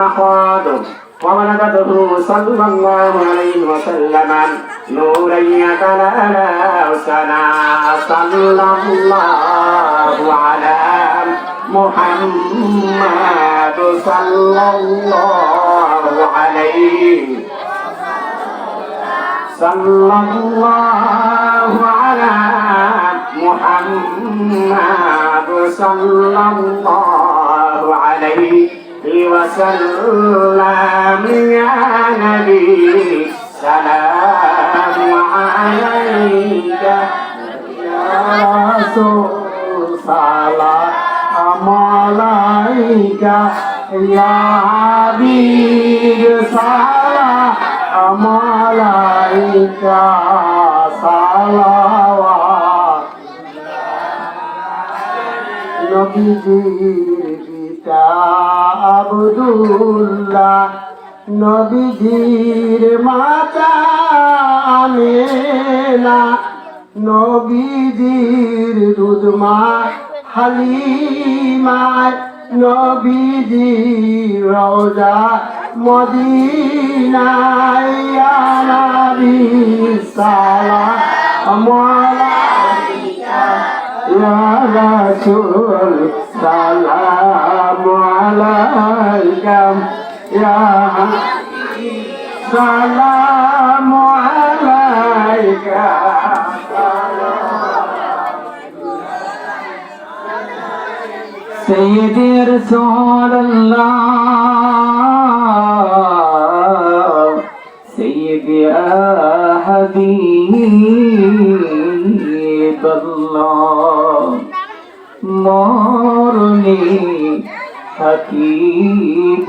أخاذ وولدته صلى الله عليه وسلم نورا يتلالى سنا صلى الله على محمد صلى الله عليه صلى الله على محمد صلى الله عليه وسلم يا نبي سلام عليك يا رسول سلام عليك يا حبيب سلام عليك صلوات নবীজির পিতা আব্দুল্লাহ, নবীজির মাতা আমেনা, নবীজির দুধমা হালিমা, নবীজির রওজা মদিনায় ইয়া নবী সালাম আলাইকা ইয়া রাসূল সালাম আলাইকা ইয়া সালাম আলাইকা سيدي رسول الله سيدي يا حبيب الله মরণে থাকিব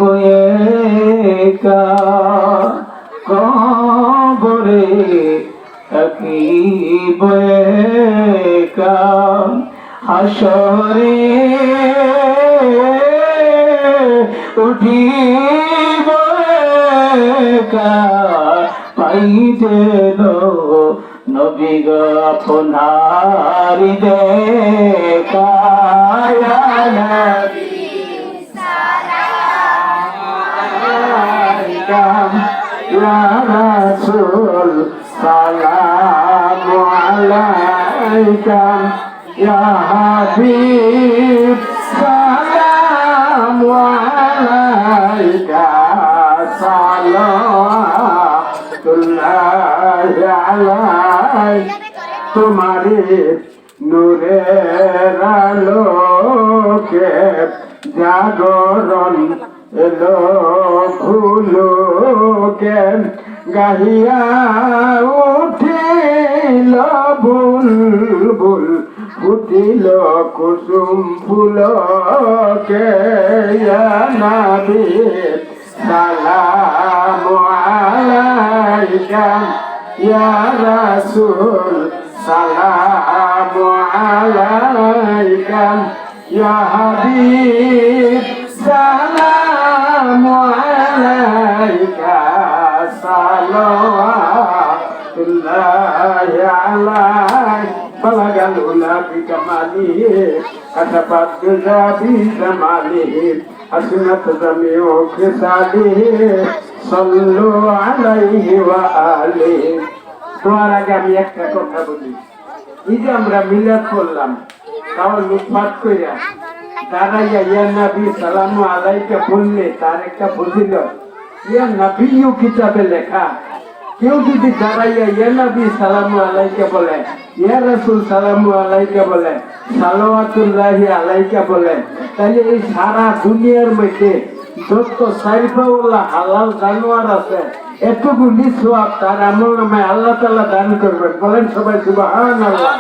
একা, কবরে থাকিব একা, হাসরে উঠিব একা, পাইতে নবী গো আপনার দেখা ইয়া নবী সালাম আলাইকা ইয়া রাসূল সালাম আলাইকা ইয়া হাবিব সালাম আলাইকা তোমারে নূরের আলোকে জাগরণ এলো ফুলকে, গাহিয়া উঠিল বুলবুল, ফুটিল কুসুম ফুলকে ইয়া নবী সালাম আলাইকা ইয়া রাসূল সালাম আলাইকা ইয়া হাবিব সালাম আলাইকা সালাওয়াতুল্লাহি আলাইকা বালাগাল উলা বিকামালিহি কাতাবাত বিজাবি জামালিহি হাসনাত জামিউ খিসালিহি সাল্লু আলাইহি ওয়া আলিহি। তোমার আগে আমি একটা কথা বলি, এই যে আমরা মিলাদ করলাম, তাও লুটপাট কইরা দাঁড়াইয়া ইয়া নবী সালাম আলাইকা বললে তার একটা ফজিলত ইয়া নবীও কিতাবে লেখা। কেউ যদি দাঁড়াইয়া ইয়া নবী সালাম আলাইকা বলে, ইয়া রাসূল সালাম আলাইকা বলে, সালাওয়াতুল্লাহি আলাইকা বলে, তাহলে এই সারা দুনিয়ার মধ্যে যত সাইফাউল্লাহ হালাল জানোয়ার আছে এতগুলি সওয়াব তার আমল নামায় আল্লাহ তাআলা দান করবেন। বলেন সবাই সুবহানাল্লাহ।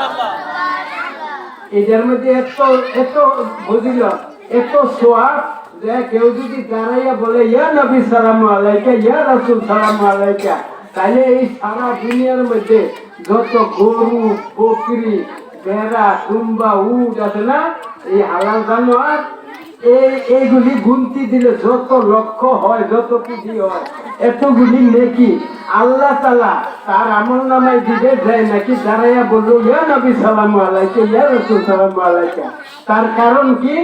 এটার মধ্যে এত ফজিলত, এত সওয়াব যে কেউ যদি দাঁড়াইয়া বলে ইয়া নবী সালাম আলাইকা ইয়া রাসূল সালাম আলাইকা, তাহলে এই সারা দুনিয়ার মধ্যে যত গরু বকরি ভেড়া দুম্বা উট আছে না, এই হালাল জানোয়ার, এইগুলি গুনতি দিলে যত লক্ষ হয়, যত কোটি হয়, এতগুলি নেকি আল্লাহ তাআলা তার আমল নামায় দিবে যায় নাকি দাঁড়াইয়া বললো ইয়া নবী সালাম আলাইকা ইয়া রাসূল সালাম আলাইকা। তার কারণ কি?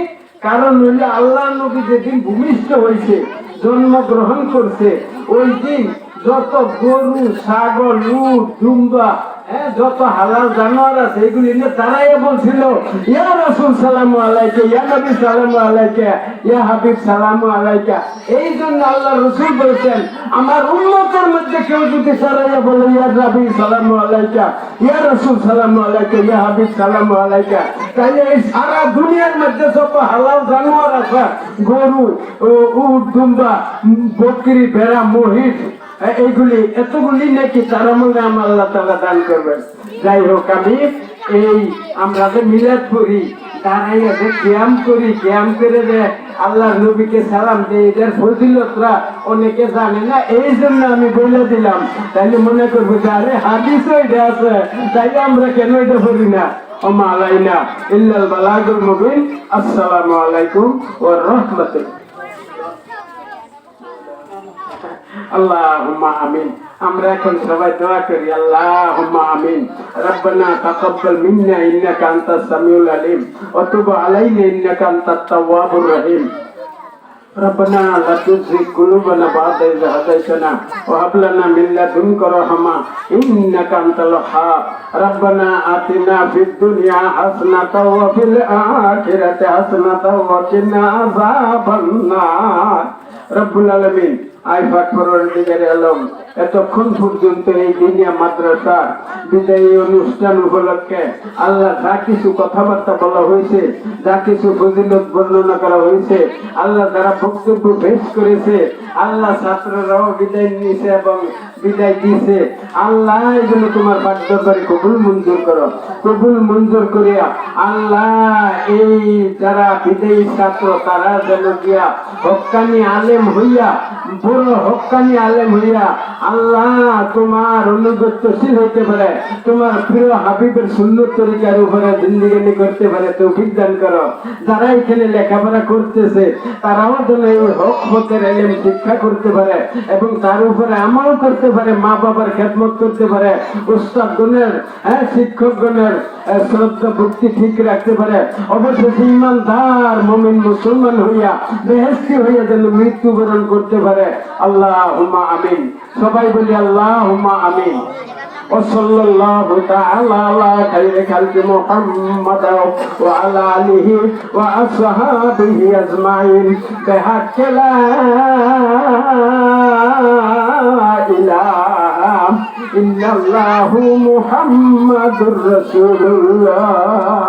কারণ হইলে আল্লাহ নবী যেদিন ভূমিষ্ঠ হয়েছে, জন্মগ্রহণ করছে, ওই দিন যত গরু, ছাগল, উট, দুম্বা, যত হালাল জানোয়ার আছে এগুলি নিয়ে তারাই বলছিল, ইয়া রাসূল সালামু আলাইকা, ইয়া নবী সালামু আলাইকা, ইয়া হাবিব সালামু আলাইকা। এই জন্য আল্লাহ রাসূল বলছেন, আমার উম্মতের মধ্যে কেউ যদি সারাইয়া বলে ইয়া নবী সালামু আলাইকা, ইয়া রাসূল সালামু আলাইকা, ইয়া হাবিব সালামু আলাইকা, তাহলে এই সারা দুনিয়ার মধ্যে যত হালাল জানোয়ার আছে, গরু, উট, দুম্বা, বকরি, ভেড়া, মহিষ, এইগুলি এতগুলি নাকি তারা মনে আমার আল্লাহ তাআলা দান করবেন। যাই হোক, আমি এই আমরা যে মিলাদ করি, দাঁড়াইয়া যে ক্যাম করি, ক্যাম করে যে আল্লাহ নবীকে সালাম দেয়, এটার ফজিলতরা অনেকে জানে না, এই জন্য আমি বলে দিলাম। তাইলে মনে করবো যে আরে হাদিসও এটা আছে, তাইলে আমরা কেন এটা করি না? ওমা আলাইনা ইল্লাল বালাগুল মুবিন। আসসালামু আলাইকুম ওয়া রাহমাতুল্লাহ। আল্লাহুম্মা আমিন। আমরা এখন সবাই দোয়া করি, আল্লাহুম্মা আমিন। রব্বানা তাকাব্বাল মিন্না ইন্নাকা আনতাস সামিউল আলিম ওয়া তুব আলাইনা ইন্নাকা আনতাত তাওয়াবুর রহিম। ربنا لا تزغ قلوبنا بعد إذ هديتنا وهب لنا من لدنك رحمة إنك أنت الوهاب. ربنا آتنا في الدنيا حسنة وفي الآخرة حسنة وقنا عذاب النار. رب العالمين আইফাত পরবর্তীকারী আলম, এতক্ষণ পর্যন্ত এই দিনিয়া মাদ্রাসার বিদায়ী অনুষ্ঠান উপলক্ষে আল্লাহ যা কিছু কথাবার্তা বলা হয়েছে, যা কিছু ফজিলত বর্ণনা করা হয়েছে, আল্লাহ যারা বক্তব্য পেশ করেছে, আল্লাহ ছাত্ররাও বিদায় নিয়েছে এবং বিদায় দিয়েছে, আল্লাহ এগুলো তোমার পাক দরবারে কবুল মঞ্জুর করো। কবুল মঞ্জুর করিয়া আল্লাহ এই যারা বিদায়ী ছাত্র তারা যেন গিয়া হক্কানি আলেম হইয়া, বড় হক্কানি আলেম হইয়া আল্লাহ তোমার অনুগত্যশীল হইতে পারে, তোমার প্রিয় হাবিবের সুন্নত তরিকার উপরে জিন্দেগি করতে পারে তৌফিক দান করো। যারা এখানে লেখাপড়া করতেছে তারাও যেন এই হক পথের ইলম শিক্ষা করতে পারে এবং তার উপরে আমল করতে পারে, মা বাবার খেদমত করতে পারে, উস্তাদ গণের, শিক্ষক গণের শ্রদ্ধা ভক্তি ঠিক রাখতে পারে, অবশেষে ইমানদার মুমিন মুসলমান হইয়া বেহেশতি হইয়া যেন মৃত্যুবরণ করতে পারে। আল্লাহুম্মা আমিন। সবাই বলি আল্লাহুম্মা আমিন। وصلى الله تعالى على خير خلق محمد وعلى آله وأصحابه أجمعين بحق لا إله إلا الله محمد رسول الله.